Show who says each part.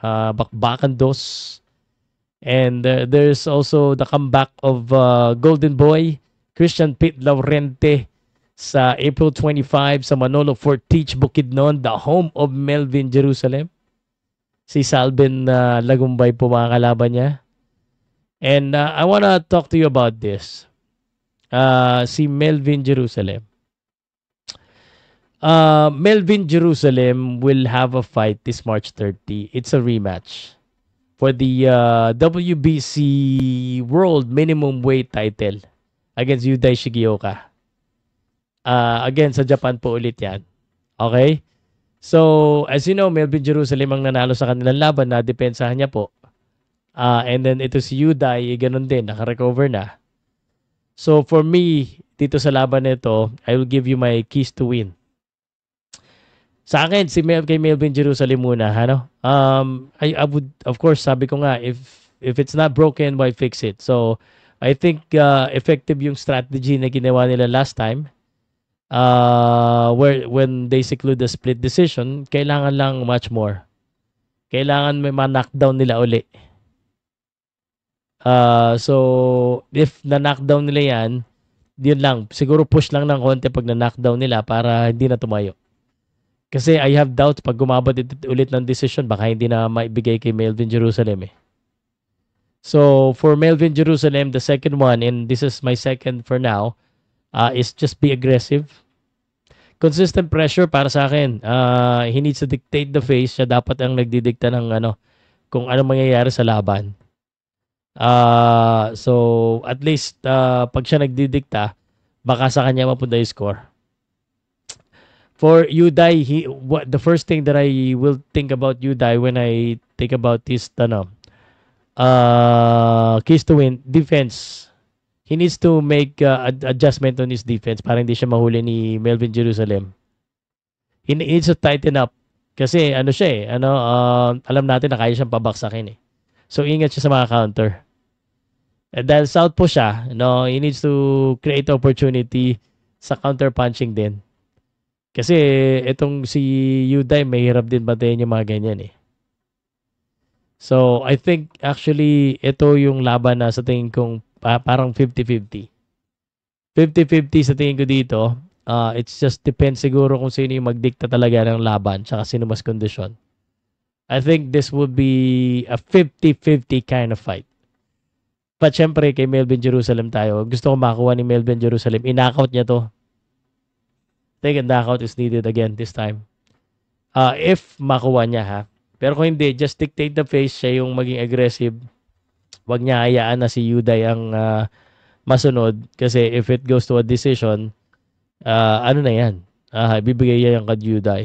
Speaker 1: bakbakan dos. And there's also the comeback of Golden Boy, Christian Pete Laurente sa April 25 sa Manolo Fortich, Bukidnon, the home of Melvin Jerusalem. Si Salvin Lagumbay po mga kalaban niya. And I wanna talk to you about this. Si Melvin Jerusalem. Melvin Jerusalem will have a fight this March 30. It's a rematch for the WBC World Minimum Weight title against Yudai Shigioka. Again, sa Japan po ulit yan. Okay? So, as you know, Melvin Jerusalem ang nanalo sa kanilang laban na depensahan niya po. And then ito si Yudai, ganun din, naka-recover na. So, for me, dito sa laban nito, I will give you my keys to win. Sa akin, kay Melvin Jerusalem muna, ano? I would, of course, sabi ko nga, if it's not broken, why fix it? So, I think effective yung strategy na ginawa nila last time. When they seclude the split decision, kailangan lang much more. Kailangan may ma-knockdown nila uli. So, if na-knockdown nila yan, yun lang. Siguro push lang ng konti pag na-knockdown nila para hindi na tumayo. Kasi I have doubts pag gumabot ulit ng decision, baka hindi na maibigay kay Melvin Jerusalem eh. So, for Melvin Jerusalem, the second one, and this is my second for now, is just be aggressive. Consistent pressure para sa akin. He needs to dictate the face. Siya dapat ang nagdidikta ng kung ano mangyayari sa laban. So, at least, pag siya nagdidikta, baka sa kanya mapunta yung score. For Yudai, the first thing that I will think about Yudai when I think about this keys to win, defense. He needs to make adjustment on his defense para hindi siya mahuli ni Melvin Jerusalem. He needs to tighten up. Kasi siya eh, alam natin na kaya siyang pabaksakin eh. So ingat siya sa mga counter. Dahil southpaw siya, he needs to create opportunity sa counter punching din. Kasi itong si Yudai, mahirap din batayin yung mga ganyan eh. So, I think actually ito yung laban na sa tingin kong parang 50-50. 50-50 sa tingin ko dito. It's just depends siguro kung sino yung magdikta talaga ng laban tsaka sino mas kondisyon. I think this would be a 50-50 kind of fight. But syempre kay Melvin Jerusalem tayo. Gusto ko makuha ni Melvin Jerusalem. In-knockout niya to. I think a knockout is needed again this time. If makuha niya ha. Pero kung hindi, just dictate the face. Siya yung maging aggressive. Huwag niya hayaan na si Yudai ang masunod. Kasi if it goes to a decision, ano na yan? Bibigay niya yung kay Yudai.